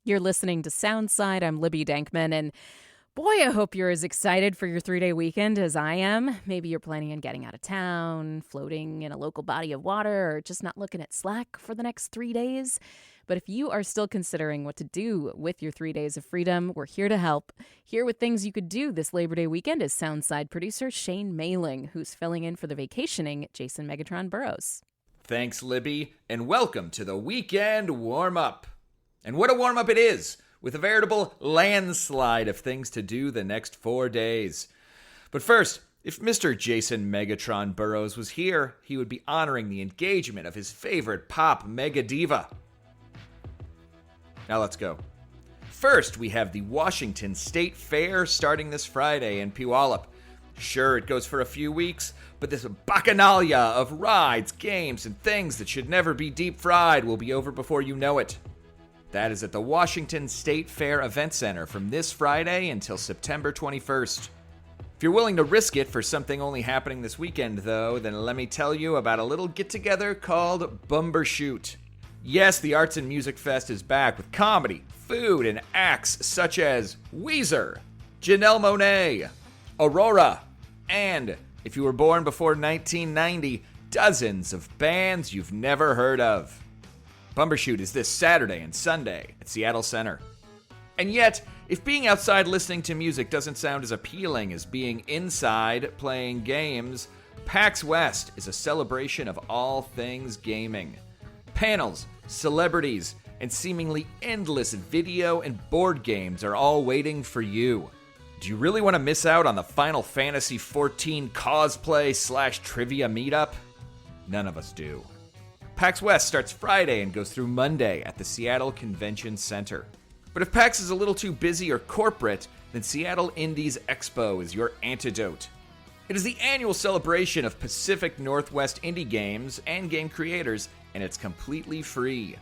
You're listening to Soundside. I'm Libby Dankman, and boy, I hope you're as excited for your 3-day weekend as I am. Maybe you're planning on getting out of town, floating in a local body of water, or just not looking at Slack for the next 3 days. But if you are still considering what to do with your 3 days of freedom, we're here to help. Here with things you could do this Labor Day weekend is Soundside producer Shane Mehling, who's filling in for the vacationing Jason Megatron Burrows. Thanks, Libby, and welcome to the Weekend Warmup. And what a warm-up it is, with a veritable landslide of things to do the next 4 days. But first, if Mr. Jason Megatron Burrows was here, he would be honoring the engagement of his favorite pop mega diva. Now let's go. First, we have the Washington State Fair starting this Friday in Puyallup. Sure, it goes for a few weeks, but this bacchanalia of rides, games, and things that should never be deep fried will be over before you know it. That is at the Washington State Fair Event Center from this Friday until September 21st. If you're willing to risk it for something only happening this weekend, though, then let me tell you about a little get-together called Bumbershoot. Yes, the Arts and Music Fest is back with comedy, food, and acts such as Weezer, Janelle Monáe, Aurora, and, if you were born before 1990, dozens of bands you've never heard of. Bumbershoot is this Saturday and Sunday at Seattle Center. And yet, if being outside listening to music doesn't sound as appealing as being inside playing games, PAX West is a celebration of all things gaming. Panels, celebrities, and seemingly endless video and board games are all waiting for you. Do you really want to miss out on the Final Fantasy XIV cosplay/trivia meetup? None of us do. PAX West starts Friday and goes through Monday at the Seattle Convention Center. But if PAX is a little too busy or corporate, then Seattle Indies Expo is your antidote. It is the annual celebration of Pacific Northwest indie games and game creators, and it's completely free.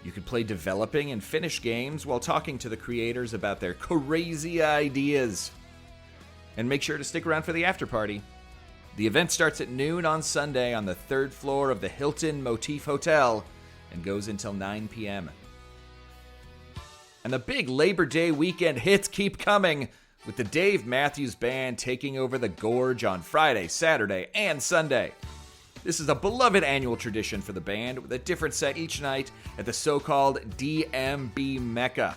You can play developing and finish games while talking to the creators about their crazy ideas. And make sure to stick around for the after party. The event starts at noon on Sunday on the 3rd floor of the Hilton Motif Hotel and goes until 9 p.m. And the big Labor Day weekend hits keep coming, with the Dave Matthews Band taking over the Gorge on Friday, Saturday, and Sunday. This is a beloved annual tradition for the band, with a different set each night at the so-called DMB Mecca.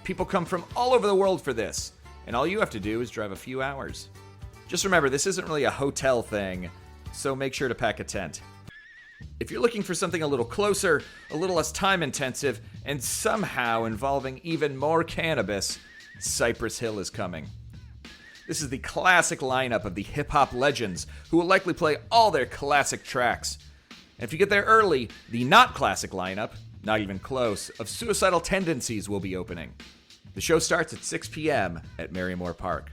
People come from all over the world for this, and all you have to do is drive a few hours. Just remember, this isn't really a hotel thing, so make sure to pack a tent. If you're looking for something a little closer, a little less time-intensive, and somehow involving even more cannabis, Cypress Hill is coming. This is the classic lineup of the hip-hop legends, who will likely play all their classic tracks. And if you get there early, the not-classic lineup, not even close, of Suicidal Tendencies will be opening. The show starts at 6 p.m. at Marymoor Park.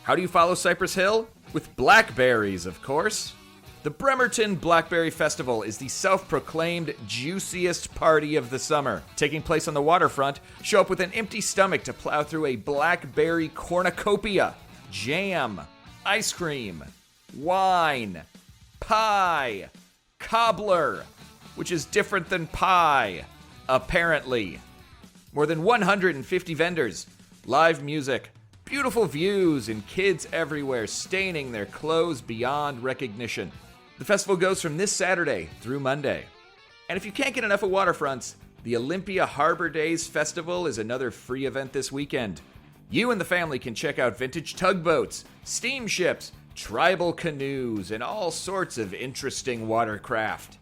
How do you follow Cypress Hill? With blackberries, of course. The Bremerton Blackberry Festival is the self-proclaimed juiciest party of the summer. Taking place on the waterfront, show up with an empty stomach to plow through a blackberry cornucopia, jam, ice cream, wine, pie, cobbler, which is different than pie, apparently. More than 150 vendors, live music, beautiful views, and kids everywhere staining their clothes beyond recognition. The festival goes from this Saturday through Monday. And if you can't get enough of waterfronts, the Olympia Harbor Days Festival is another free event this weekend. You and the family can check out vintage tugboats, steamships, tribal canoes, and all sorts of interesting watercraft.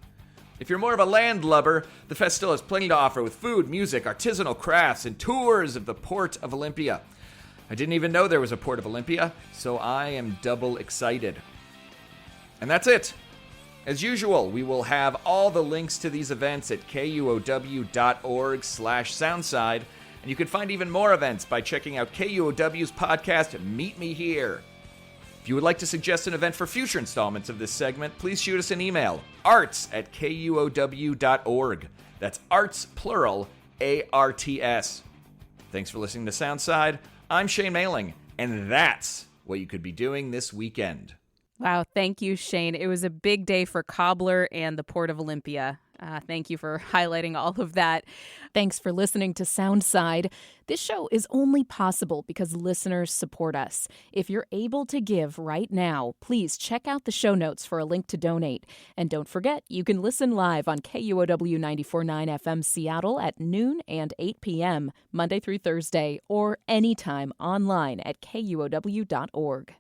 If you're more of a landlubber, the fest still has plenty to offer with food, music, artisanal crafts, and tours of the Port of Olympia. I didn't even know there was a Port of Olympia, so I am double excited. And that's it. As usual, we will have all the links to these events at kuow.org/soundside, and you can find even more events by checking out KUOW's podcast, Meet Me Here. If you would like to suggest an event for future installments of this segment, please shoot us an email, arts@kuow.org. That's arts, plural, ARTS. Thanks for listening to Soundside. I'm Shane Mehling, and that's what you could be doing this weekend. Wow, thank you, Shane. It was a big day for Cobbler and the Port of Olympia. Thank you for highlighting all of that. Thanks for listening to Soundside. This show is only possible because listeners support us. If you're able to give right now, please check out the show notes for a link to donate. And don't forget, you can listen live on KUOW 94.9 FM Seattle at noon and 8 p.m., Monday through Thursday, or anytime online at KUOW.org.